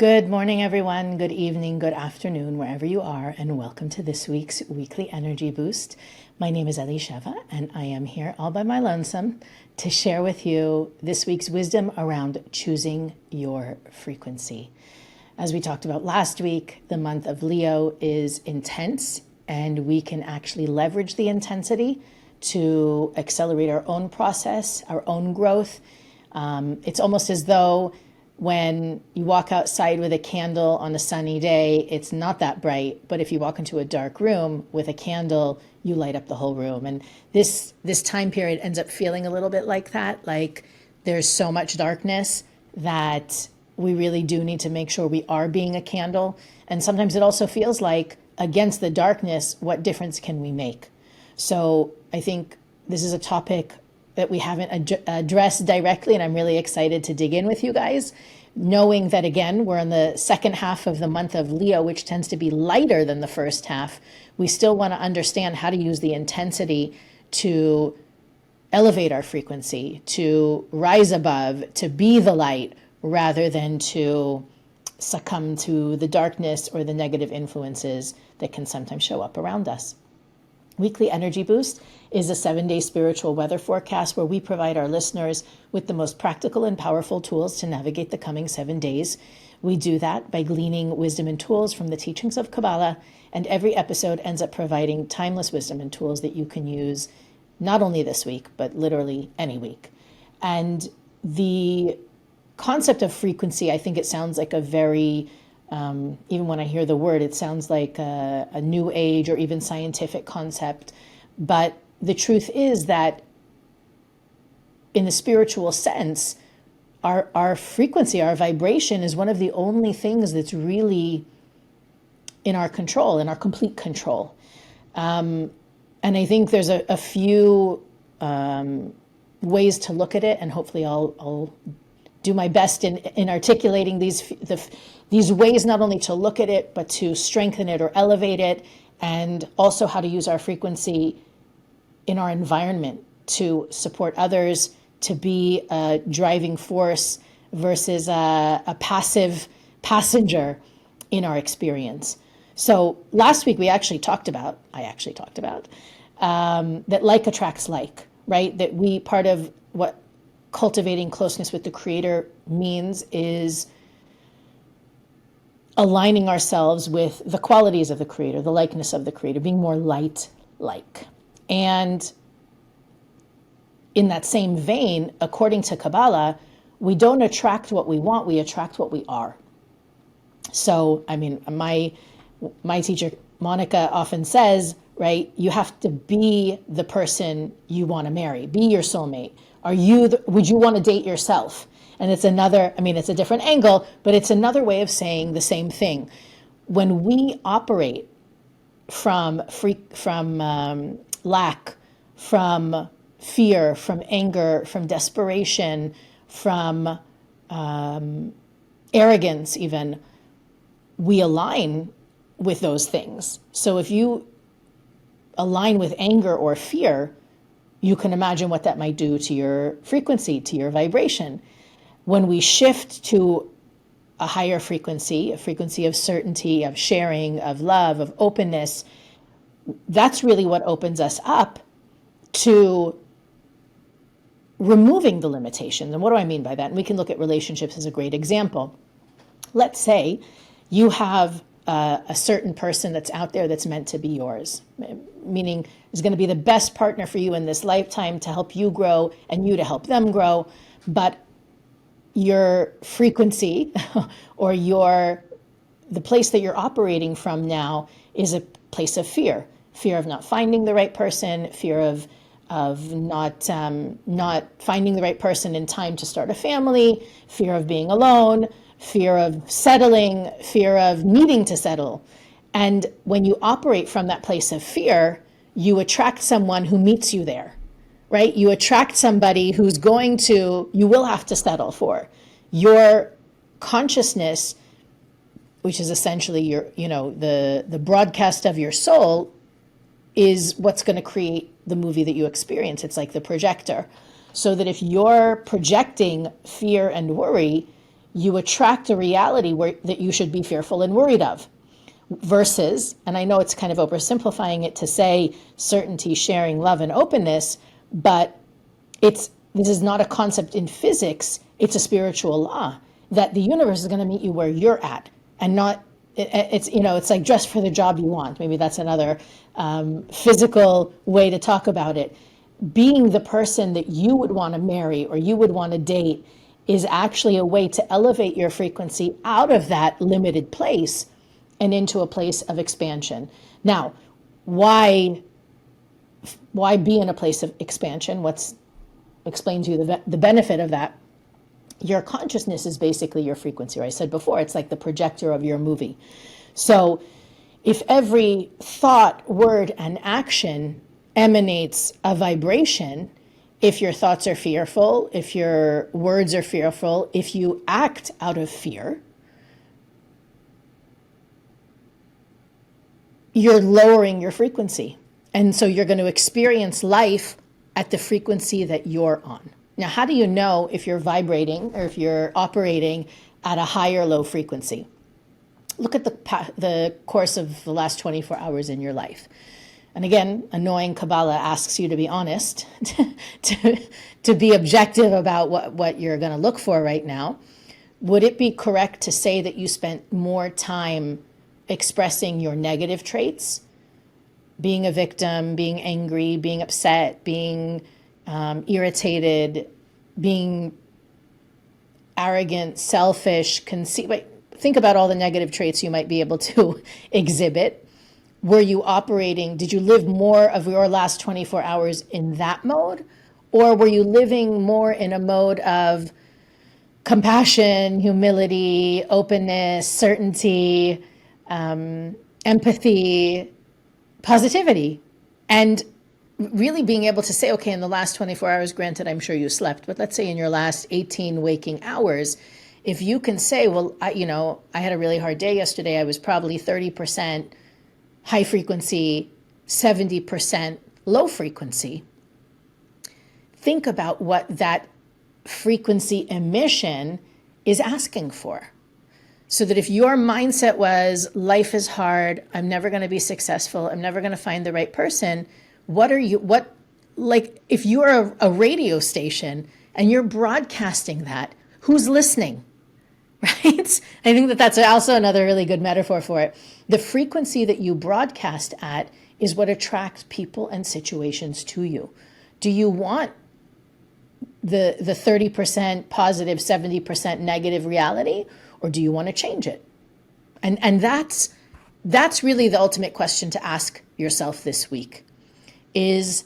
Good morning, everyone. Good evening, good afternoon, wherever you are, and welcome to this week's weekly energy boost. My name is Elisheva, and I am here all by my lonesome to share with you this week's wisdom around choosing your frequency. As we talked about last week, the month of Leo is intense, and we can actually leverage the intensity to accelerate our own process, our own growth. It's almost as though when you walk outside with a candle on a sunny day, it's not that bright. But if you walk into a dark room with a candle, you light up the whole room. And this time period ends up feeling a little bit like that. Like there's so much darkness that we really do need to make sure we are being a candle. And sometimes it also feels like against the darkness, what difference can we make? So I think this is a topic that we haven't addressed directly, and I'm really excited to dig in with you guys, knowing that, again, we're in the second half of the month of Leo, which tends to be lighter than the first half. We still want to understand how to use the intensity to elevate our frequency, to rise above, to be the light, rather than to succumb to the darkness or the negative influences that can sometimes show up around us. Weekly Energy Boost is a 7-day spiritual weather forecast where we provide our listeners with the most practical and powerful tools to navigate the coming 7 days. We do that by gleaning wisdom and tools from the teachings of Kabbalah, and every episode ends up providing timeless wisdom and tools that you can use not only this week, but literally any week. And the concept of frequency, I think it sounds like a very even when I hear the word, it sounds like a new age or even scientific concept. But the truth is that in the spiritual sense, our frequency, our vibration is one of the only things that's really in our control, in our complete control. And I think there's a few ways to look at it, and hopefully I'll do my best in articulating these ways, not only to look at it, but to strengthen it or elevate it, and also how to use our frequency in our environment to support others, to be a driving force versus a passive passenger in our experience. So last week I actually talked about that like attracts like, right? That part of what cultivating closeness with the Creator means is aligning ourselves with the qualities of the Creator, the likeness of the Creator, being more light-like. And in that same vein, according to Kabbalah, we don't attract what we want, we attract what we are. So, I mean, my teacher, Monica, often says, right, you have to be the person you want to marry, be your soulmate. Would you want to date yourself? And it's it's a different angle, but it's another way of saying the same thing. When we operate from lack, from fear, from anger, from desperation, from arrogance even, we align with those things. So if you align with anger or fear, you can imagine what that might do to your frequency, to your vibration. When we shift to a higher frequency, a frequency of certainty, of sharing, of love, of openness, that's really what opens us up to removing the limitations. And what do I mean by that? And we can look at relationships as a great example. Let's say you have a certain person that's out there that's meant to be yours, meaning is going to be the best partner for you in this lifetime to help you grow and you to help them grow. But your frequency or the place that you're operating from now is a place of fear of not finding the right person, fear of not finding the right person in time to start a family, fear of being alone, fear of settling, fear of needing to settle. And when you operate from that place of fear, you attract someone who meets you there, right? You attract somebody who's you will have to settle for. Your consciousness, which is essentially the broadcast of your soul, is what's going to create the movie that you experience. It's like the projector. So that if you're projecting fear and worry, you attract a reality that you should be fearful and worried of. Versus, and I know it's kind of oversimplifying it to say certainty, sharing, love, and openness, but this is not a concept in physics, it's a spiritual law that the universe is going to meet you where you're at, and not, it's like dress for the job you want. Maybe that's another physical way to talk about it. Being the person that you would want to marry or you would want to date is actually a way to elevate your frequency out of that limited place and into a place of expansion. Now, why be in a place of expansion? Explains to you the benefit of that. Your consciousness is basically your frequency. Right? I said before, it's like the projector of your movie. So if every thought, word, and action emanates a vibration, if your thoughts are fearful, if your words are fearful, if you act out of fear, you're lowering your frequency. And so you're going to experience life at the frequency that you're on. Now, how do you know if you're vibrating or if you're operating at a high or low frequency? Look at the course of the last 24 hours in your life. And again, annoying Kabbalah asks you to be honest, to be objective about what you're going to look for right now. Would it be correct to say that you spent more time expressing your negative traits, being a victim, being angry, being upset, being irritated, being arrogant, selfish, conceited? Think about all the negative traits you might be able to exhibit. Were you operating, did you live more of your last 24 hours in that mode? Or were you living more in a mode of compassion, humility, openness, certainty, empathy, positivity, and really being able to say, okay, in the last 24 hours, granted, I'm sure you slept, but let's say in your last 18 waking hours, if you can say, well, I had a really hard day yesterday. I was probably 30% high frequency, 70% low frequency. Think about what that frequency emission is asking for. So that if your mindset was, life is hard, I'm never going to be successful, I'm never going to find the right person, if you're a radio station and you're broadcasting that, who's listening, right? I think that's also another really good metaphor for it. The frequency that you broadcast at is what attracts people and situations to you. Do you want the 30% positive, 70% negative reality? Or do you want to change it? And that's really the ultimate question to ask yourself this week, is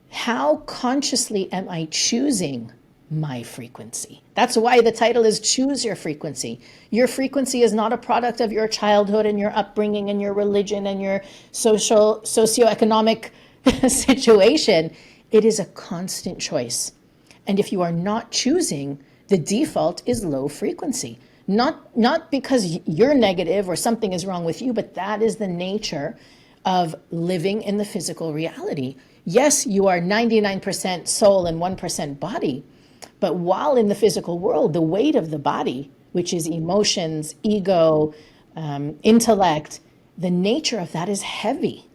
how consciously am I choosing my frequency? That's why the title is Choose Your Frequency. Your frequency is not a product of your childhood and your upbringing and your religion and your socioeconomic situation. It is a constant choice. And if you are not choosing, the default is low frequency. Not because you're negative or something is wrong with you, but that is the nature of living in the physical reality. Yes, you are 99% soul and 1% body, but while in the physical world, the weight of the body, which is emotions, ego, intellect, the nature of that is heavy.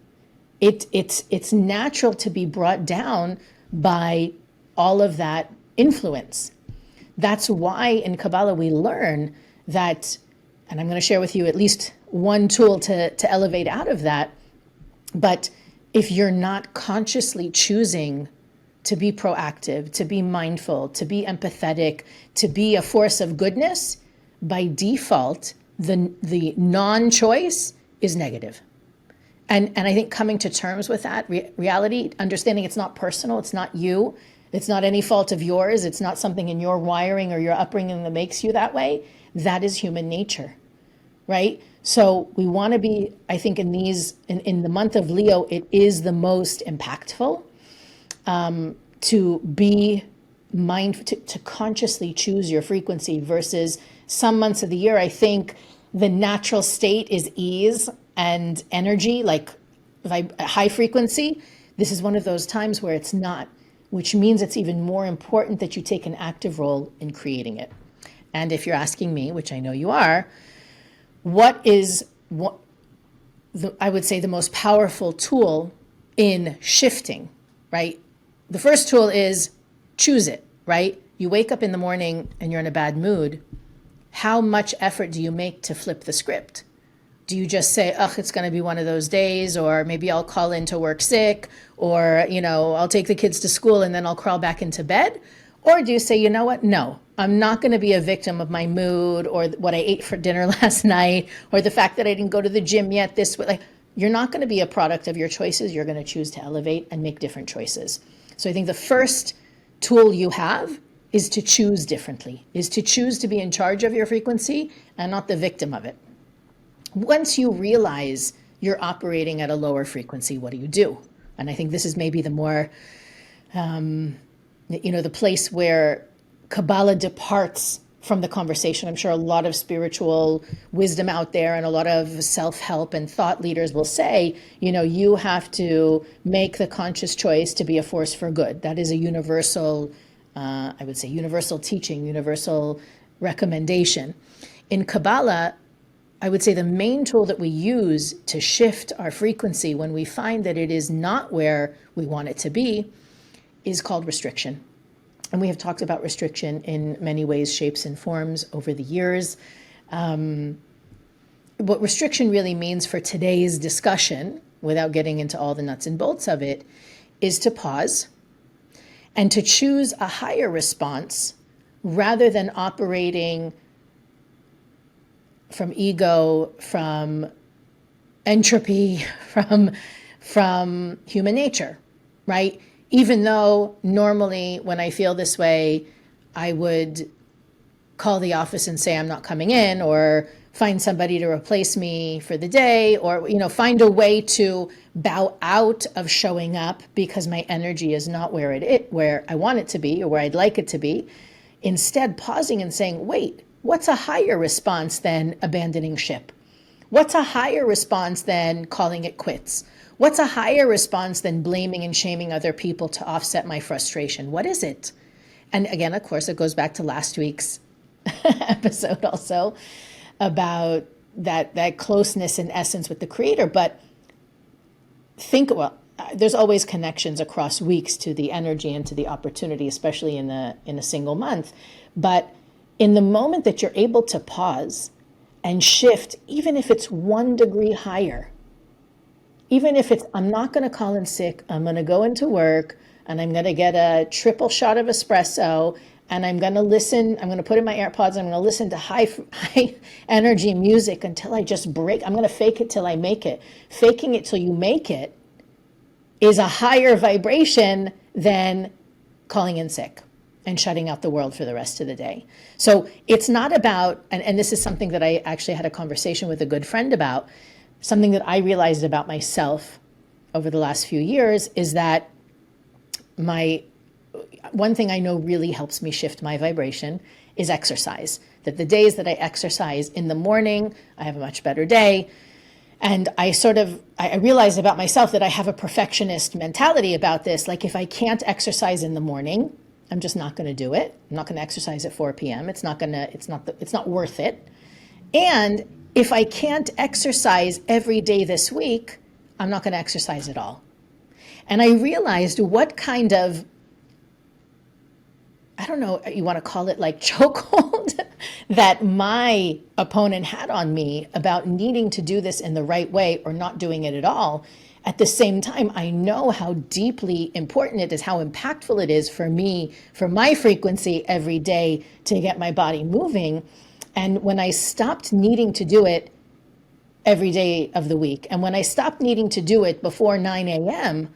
It's natural to be brought down by all of that influence. That's why in Kabbalah we learn that, and I'm going to share with you at least one tool to elevate out of that, but if you're not consciously choosing to be proactive, to be mindful, to be empathetic, to be a force of goodness, by default, the non-choice is negative. And I think coming to terms with that reality, understanding it's not personal, it's not you, it's not any fault of yours, it's not something in your wiring or your upbringing that makes you that way, that is human nature, right? So we want to be, I think in the month of Leo, it is the most impactful to be mindful, to consciously choose your frequency versus some months of the year. I think the natural state is ease and energy, like high frequency. This is one of those times where it's not, which means it's even more important that you take an active role in creating it. And if you're asking me, which I know you are, what is I would say the most powerful tool in shifting, right? The first tool is choose it, right? You wake up in the morning and you're in a bad mood. How much effort do you make to flip the script? Do you just say, oh, it's going to be one of those days, or maybe I'll call in to work sick, or, I'll take the kids to school and then I'll crawl back into bed? Or do you say, you know what? No, I'm not going to be a victim of my mood or what I ate for dinner last night, or the fact that I didn't go to the gym yet this way. Like, you're not going to be a product of your choices. You're going to choose to elevate and make different choices. So I think the first tool you have is to choose differently, is to choose to be in charge of your frequency and not the victim of it. Once you realize you're operating at a lower frequency, what do you do? And I think this is maybe the more, the place where Kabbalah departs from the conversation. I'm sure a lot of spiritual wisdom out there and a lot of self-help and thought leaders will say, you have to make the conscious choice to be a force for good. That is a universal, I would say, universal teaching, universal recommendation. In Kabbalah, I would say the main tool that we use to shift our frequency when we find that it is not where we want it to be is called restriction. And we have talked about restriction in many ways, shapes, and forms over the years. What restriction really means for today's discussion, without getting into all the nuts and bolts of it, is to pause and to choose a higher response rather than operating from ego, from entropy, from human nature, right? Even though normally when I feel this way, I would call the office and say I'm not coming in, or find somebody to replace me for the day, or find a way to bow out of showing up because my energy is not where I want it to be or where I'd like it to be. Instead, pausing and saying, wait, what's a higher response than abandoning ship? What's a higher response than calling it quits? What's a higher response than blaming and shaming other people to offset my frustration? What is it? And again, of course, it goes back to last week's episode also about that closeness in essence with the Creator. But there's always connections across weeks to the energy and to the opportunity, especially in a single month. But in the moment that you're able to pause and shift, even if it's 1 degree higher, even if it's, I'm not going to call in sick, I'm going to go into work and I'm going to get a triple shot of espresso and I'm going to listen, I'm going to put in my AirPods, I'm going to listen to high energy music until I just break. I'm going to fake it till I make it. Faking it till you make it is a higher vibration than calling in sick and shutting out the world for the rest of the day. So it's not about, and this is something that I actually had a conversation with a good friend about, something that I realized about myself over the last few years is that one thing I know really helps me shift my vibration is exercise. That the days that I exercise in the morning, I have a much better day. And I realized about myself that I have a perfectionist mentality about this. Like if I can't exercise in the morning, I'm just not going to do it. I'm not going to exercise at 4 p.m. It's not worth it. And if I can't exercise every day this week, I'm not going to exercise at all. And I realized what kind of, I don't know, you want to call it like chokehold that my opponent had on me about needing to do this in the right way or not doing it at all. At the same time, I know how deeply important it is, how impactful it is for me, for my frequency every day to get my body moving. And when I stopped needing to do it every day of the week, and when I stopped needing to do it before 9 a.m.,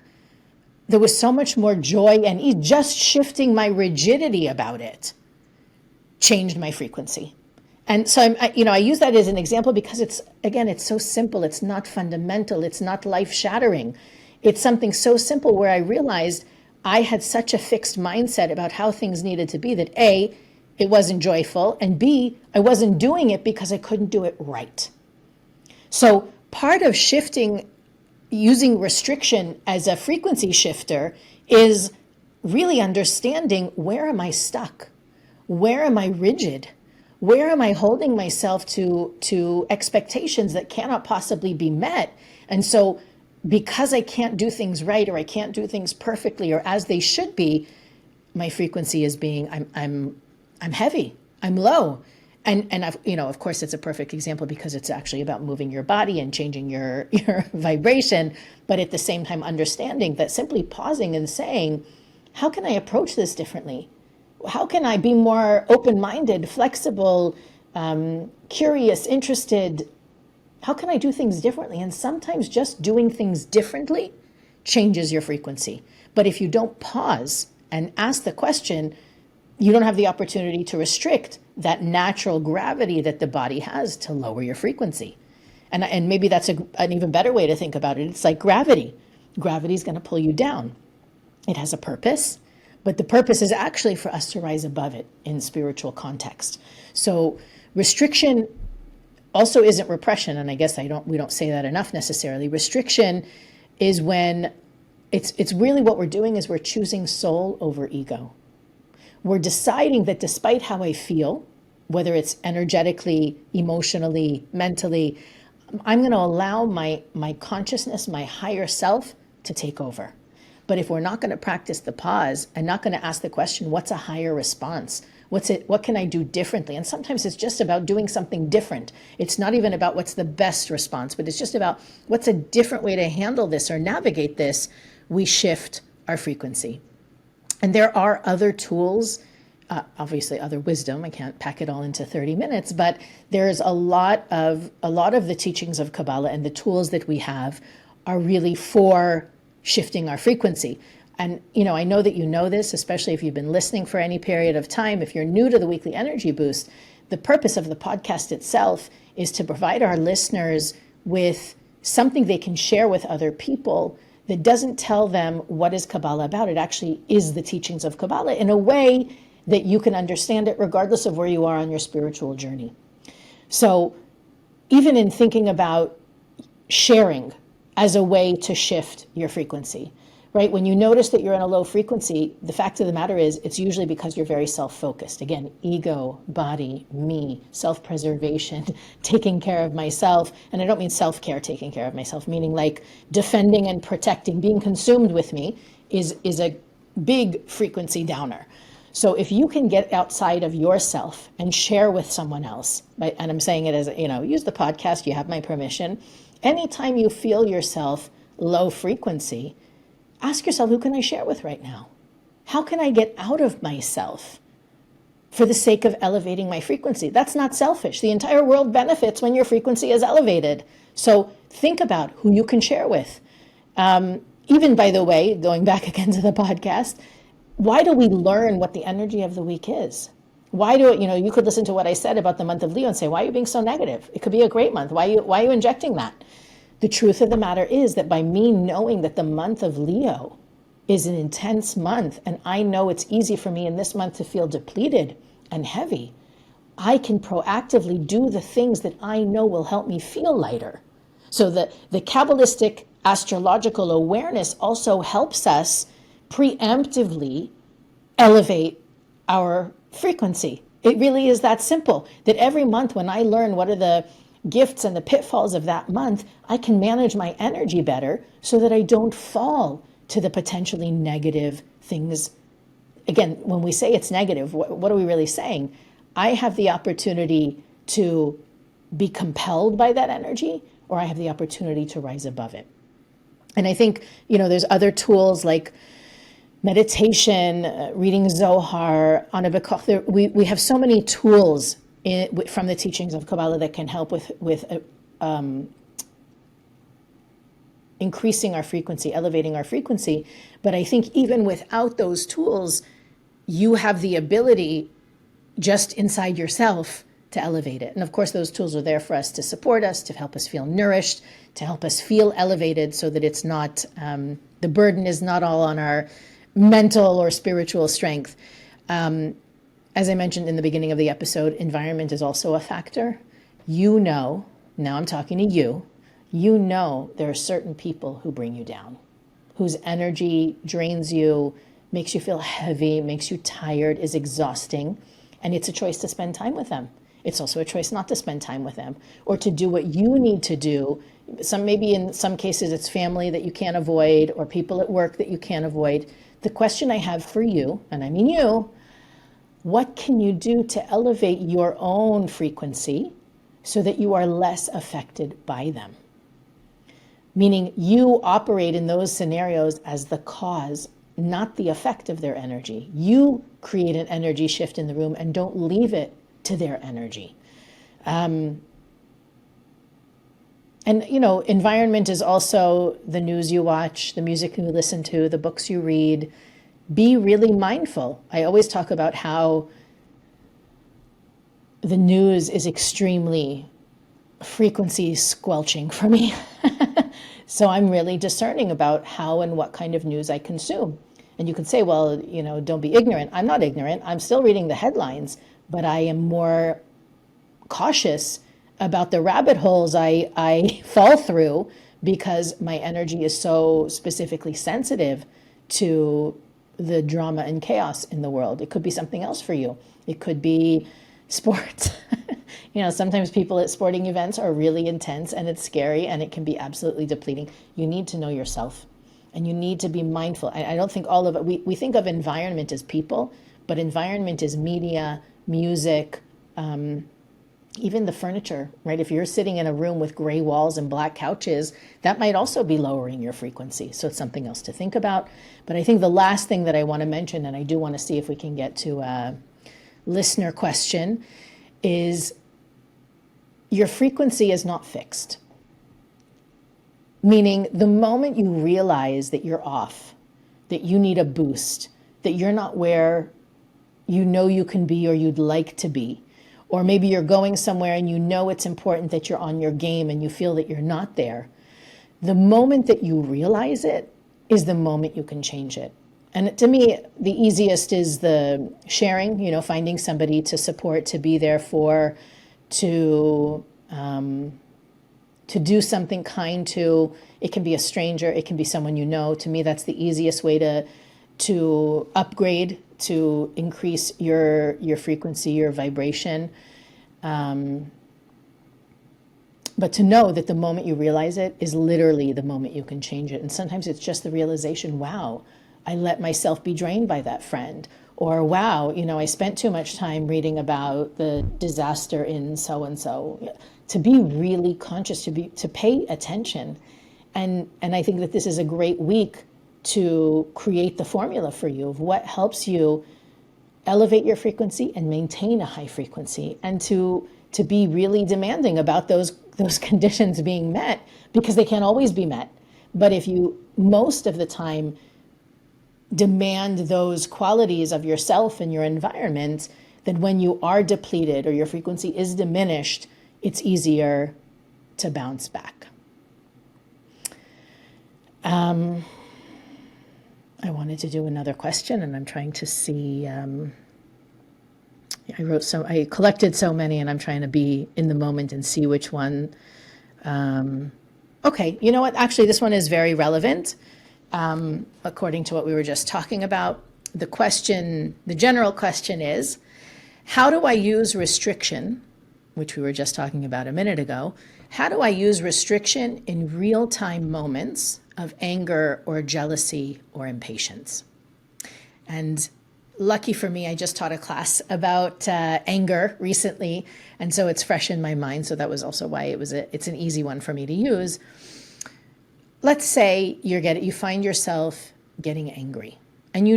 there was so much more joy and ease. Just shifting my rigidity about it changed my frequency. And so I use that as an example because it's so simple. It's not fundamental. It's not life-shattering. It's something so simple where I realized I had such a fixed mindset about how things needed to be that A, it wasn't joyful, and B, I wasn't doing it because I couldn't do it right. So part of shifting, using restriction as a frequency shifter, is really understanding, where am I stuck? Where am I rigid? Where am I holding myself to expectations that cannot possibly be met? And so because I can't do things right, or I can't do things perfectly or as they should be, my frequency is being, I'm heavy, I'm low. And I've, of course it's a perfect example because it's actually about moving your body and changing your vibration. But at the same time, understanding that simply pausing and saying, how can I approach this differently? How can I be more open-minded, flexible, curious, interested? How can I do things differently? And sometimes just doing things differently changes your frequency. But if you don't pause and ask the question, you don't have the opportunity to restrict that natural gravity that the body has to lower your frequency. And maybe that's an even better way to think about it. It's like gravity. Gravity is going to pull you down. It has a purpose, but the purpose is actually for us to rise above it in spiritual context. So restriction also isn't repression, and I guess we don't say that enough necessarily. Restriction is when it's really what we're doing is we're choosing soul over ego. We're deciding that despite how I feel, whether it's energetically, emotionally, mentally, I'm going to allow my consciousness, my higher self, to take over. But if we're not going to practice the pause and not going to ask the question, what's a higher response? What can I do differently? And sometimes it's just about doing something different. It's not even about what's the best response, but it's just about what's a different way to handle this or navigate this. We shift our frequency. And there are other tools, obviously other wisdom. I can't pack it all into 30 minutes, but there's a lot of the teachings of Kabbalah and the tools that we have are really for shifting our frequency. And, I know that you know this, especially if you've been listening for any period of time. If you're new to the Weekly Energy Boost, the purpose of the podcast itself is to provide our listeners with something they can share with other people that doesn't tell them what is Kabbalah about. It actually is the teachings of Kabbalah in a way that you can understand it regardless of where you are on your spiritual journey. So even in thinking about sharing as a way to shift your frequency, right? When you notice that you're in a low frequency, the fact of the matter is it's usually because you're very self-focused. Again, ego, body, me, self-preservation, taking care of myself. And I don't mean self-care, taking care of myself, meaning like defending and protecting, being consumed with me is a big frequency downer. So if you can get outside of yourself and share with someone else, right? And I'm saying it as, use the podcast, you have my permission. Anytime you feel yourself low frequency, ask yourself, who can I share with right now? How can I get out of myself for the sake of elevating my frequency? That's not selfish. The entire world benefits when your frequency is elevated. So think about who you can share with. Even, by the way, going back again to the podcast, why do we learn what the energy of the week is? Why do you could listen to what I said about the month of Leo and say, why are you being so negative? It could be a great month. Why are you injecting that? The truth of the matter is that by me knowing that the month of Leo is an intense month, and I know it's easy for me in this month to feel depleted and heavy, I can proactively do the things that I know will help me feel lighter. So the Kabbalistic astrological awareness also helps us preemptively elevate our frequency. It really is that simple, that every month when I learn what are the gifts and the pitfalls of that month, I can manage my energy better so that I don't fall to the potentially negative things. Again, when we say it's negative, what are we really saying? I have the opportunity to be compelled by that energy, or I have the opportunity to rise above it. And I think, there's other tools like meditation, reading Zohar, Ana B'Koch. We have so many tools from the teachings of Kabbalah that can help with increasing our frequency, elevating our frequency. But I think even without those tools, you have the ability just inside yourself to elevate it. And of course, those tools are there for us to support us, to help us feel nourished, to help us feel elevated so that it's not, the burden is not all on our mental or spiritual strength. As I mentioned in the beginning of the episode, environment is also a factor. Now I'm talking to you, there are certain people who bring you down, whose energy drains you, makes you feel heavy, makes you tired, is exhausting. And it's a choice to spend time with them. It's also a choice not to spend time with them or to do what you need to do. Maybe in some cases it's family that you can't avoid or people at work that you can't avoid. The question I have for you, and I mean you, what can you do to elevate your own frequency so that you are less affected by them? Meaning you operate in those scenarios as the cause, not the effect of their energy. You create an energy shift in the room and don't leave it to their energy. And, environment is also the news you watch, the music you listen to, the books you read. Be really mindful. I always talk about how the news is extremely frequency squelching for me. So I'm really discerning about how and what kind of news I consume. And you could say, well, don't be ignorant. I'm not ignorant. I'm still reading the headlines, but I am more cautious about the rabbit holes I fall through because my energy is so specifically sensitive to the drama and chaos in the world. It could be something else for you. It could be sports. Sometimes people at sporting events are really intense and it's scary and it can be absolutely depleting. You need to know yourself and you need to be mindful. I don't think all of it, we think of environment as people, but environment is media, music, even the furniture, right? If you're sitting in a room with gray walls and black couches, that might also be lowering your frequency. So it's something else to think about. But I think the last thing that I want to mention, and I do want to see if we can get to a listener question, is your frequency is not fixed. Meaning the moment you realize that you're off, that you need a boost, that you're not where you can be or you'd like to be, or maybe you're going somewhere and it's important that you're on your game and you feel that you're not there, the moment that you realize it is the moment you can change it. And to me, the easiest is the sharing, finding somebody to support, to be there for, to do something kind to. It can be a stranger, it can be someone you know. To me, that's the easiest way to upgrade, to increase your frequency, your vibration. But to know that the moment you realize it is literally the moment you can change it. And sometimes it's just the realization, wow, I let myself be drained by that friend. Or wow, I spent too much time reading about the disaster in so-and-so. To be really conscious, to pay attention. And I think that this is a great week to create the formula for you of what helps you elevate your frequency and maintain a high frequency, and to be really demanding about those conditions being met, because they can't always be met. But if you most of the time demand those qualities of yourself and your environment, then when you are depleted or your frequency is diminished, it's easier to bounce back. I wanted to do another question, and I'm trying to see. I collected so many, and I'm trying to be in the moment and see which one. Okay, you know what? Actually, this one is very relevant, according to what we were just talking about. The general question is, how do I use restriction, which we were just talking about a minute ago? How do I use restriction in real-time moments of anger or jealousy or impatience? And lucky for me, I just taught a class about anger recently, and so it's fresh in my mind. So that was also why it's an easy one for me to use. Let's say you find yourself getting angry, and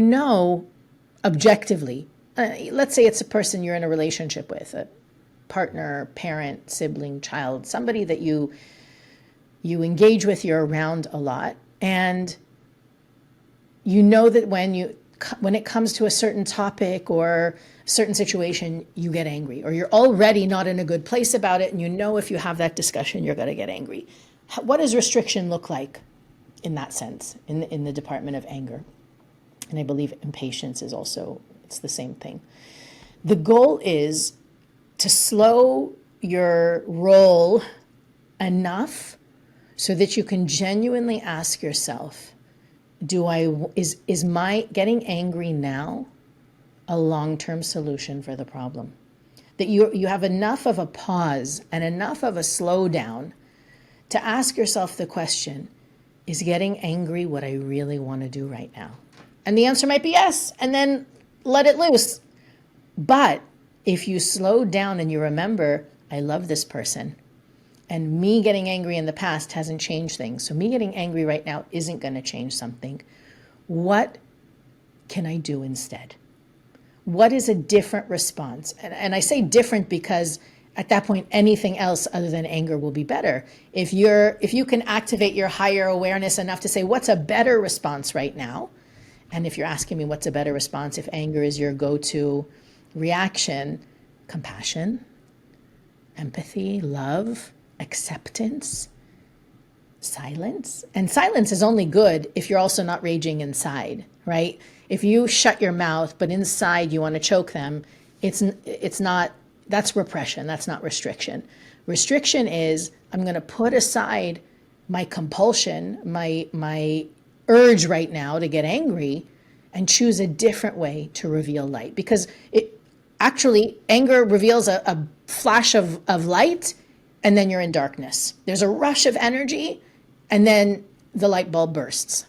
objectively, let's say it's a person you're in a relationship with, a partner, parent, sibling, child, somebody that you engage with, you're around a lot, and that when it comes to a certain topic or a certain situation, you get angry, or you're already not in a good place about it, and if you have that discussion, you're going to get angry. What does restriction look like in that sense, in the department of anger? And I believe impatience is also, it's the same thing. The goal is to slow your roll enough so that you can genuinely ask yourself, is my getting angry now a long-term solution for the problem? that you have enough of a pause and enough of a slowdown to ask yourself the question, is getting angry what I really want to do right now? And the answer might be yes, and then let it loose. But if you slow down and you remember, I love this person, and me getting angry in the past hasn't changed things, so me getting angry right now isn't going to change something. What can I do instead? What is a different response? And I say different because at that point, anything else other than anger will be better. If you can activate your higher awareness enough to say, what's a better response right now? And if you're asking me what's a better response, if anger is your go-to reaction, compassion, empathy, love, acceptance, silence. And silence is only good if you're also not raging inside, right? If you shut your mouth, but inside you want to choke them, it's not, that's repression. That's not restriction. Restriction is, I'm going to put aside my compulsion, my urge right now to get angry, and choose a different way to reveal light. Because anger reveals a flash of light, and then you're in darkness. There's a rush of energy, and then the light bulb bursts.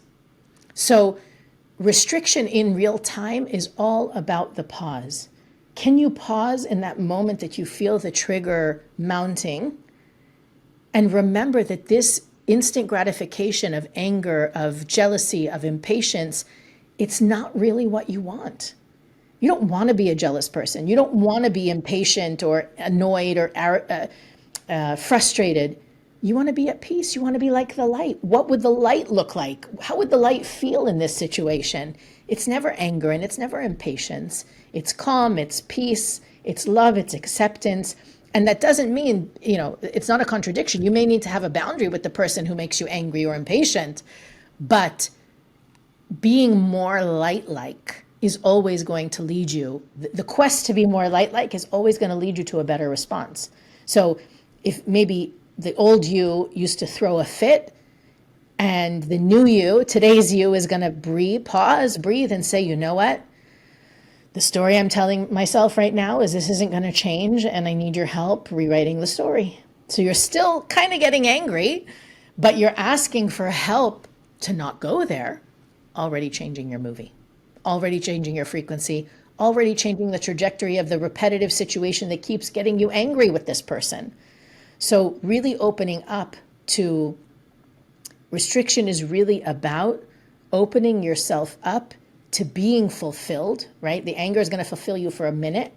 So restriction in real time is all about the pause. Can you pause in that moment that you feel the trigger mounting and remember that this instant gratification of anger, of jealousy, of impatience, it's not really what you want. You don't want to be a jealous person. You don't want to be impatient or annoyed or frustrated. You want to be at peace. You want to be like the light. What would the light look like? How would the light feel in this situation? It's never anger and it's never impatience. It's calm, it's peace, it's love, it's acceptance. And that doesn't mean, it's not a contradiction. You may need to have a boundary with the person who makes you angry or impatient, but being more light-like is always going to lead you. The quest to be more light-like is always going to lead you to a better response. So if maybe the old you used to throw a fit, and the new you, today's you, is going to pause, breathe, and say, you know what? The story I'm telling myself right now is this isn't going to change, and I need your help rewriting the story. So you're still kind of getting angry, but you're asking for help to not go there, already changing your movie, already changing your frequency, already changing the trajectory of the repetitive situation that keeps getting you angry with this person. So really opening up to restriction is really about opening yourself up to being fulfilled, right? The anger is going to fulfill you for a minute.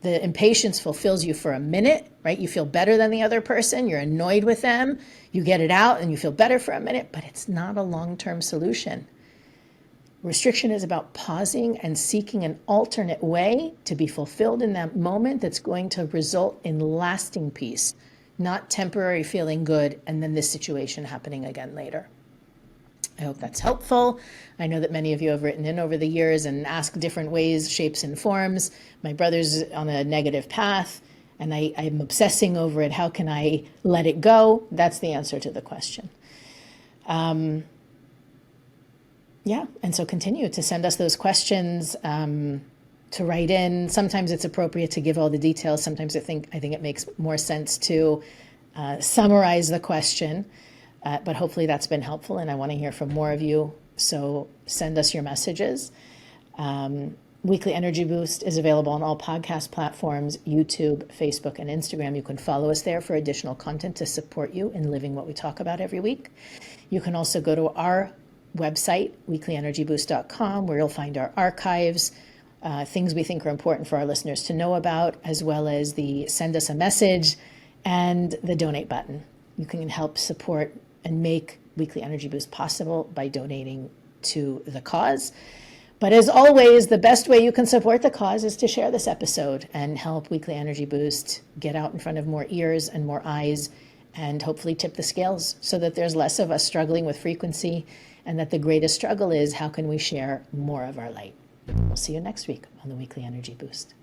The impatience fulfills you for a minute, right? You feel better than the other person. You're annoyed with them. You get it out and you feel better for a minute, but it's not a long-term solution. Restriction is about pausing and seeking an alternate way to be fulfilled in that moment that's going to result in lasting peace, not temporary feeling good and then this situation happening again later. I hope that's helpful. I know that many of you have written in over the years and asked different ways, shapes, and forms. My brother's on a negative path, and I'm obsessing over it. How can I let it go? That's the answer to the question. And so continue to send us those questions, to write in. Sometimes it's appropriate to give all the details. Sometimes I think it makes more sense to summarize the question. But hopefully that's been helpful, and I want to hear from more of you. So send us your messages. Weekly Energy Boost is available on all podcast platforms, YouTube, Facebook, and Instagram. You can follow us there for additional content to support you in living what we talk about every week. You can also go to our website, weeklyenergyboost.com, where you'll find our archives, things we think are important for our listeners to know about, as well as the send us a message and the donate button. You can help support and make Weekly Energy Boost possible by donating to the cause. But as always, the best way you can support the cause is to share this episode and help Weekly Energy Boost get out in front of more ears and more eyes, and hopefully tip the scales so that there's less of us struggling with frequency, and that the greatest struggle is how can we share more of our light. We'll see you next week on the Weekly Energy Boost.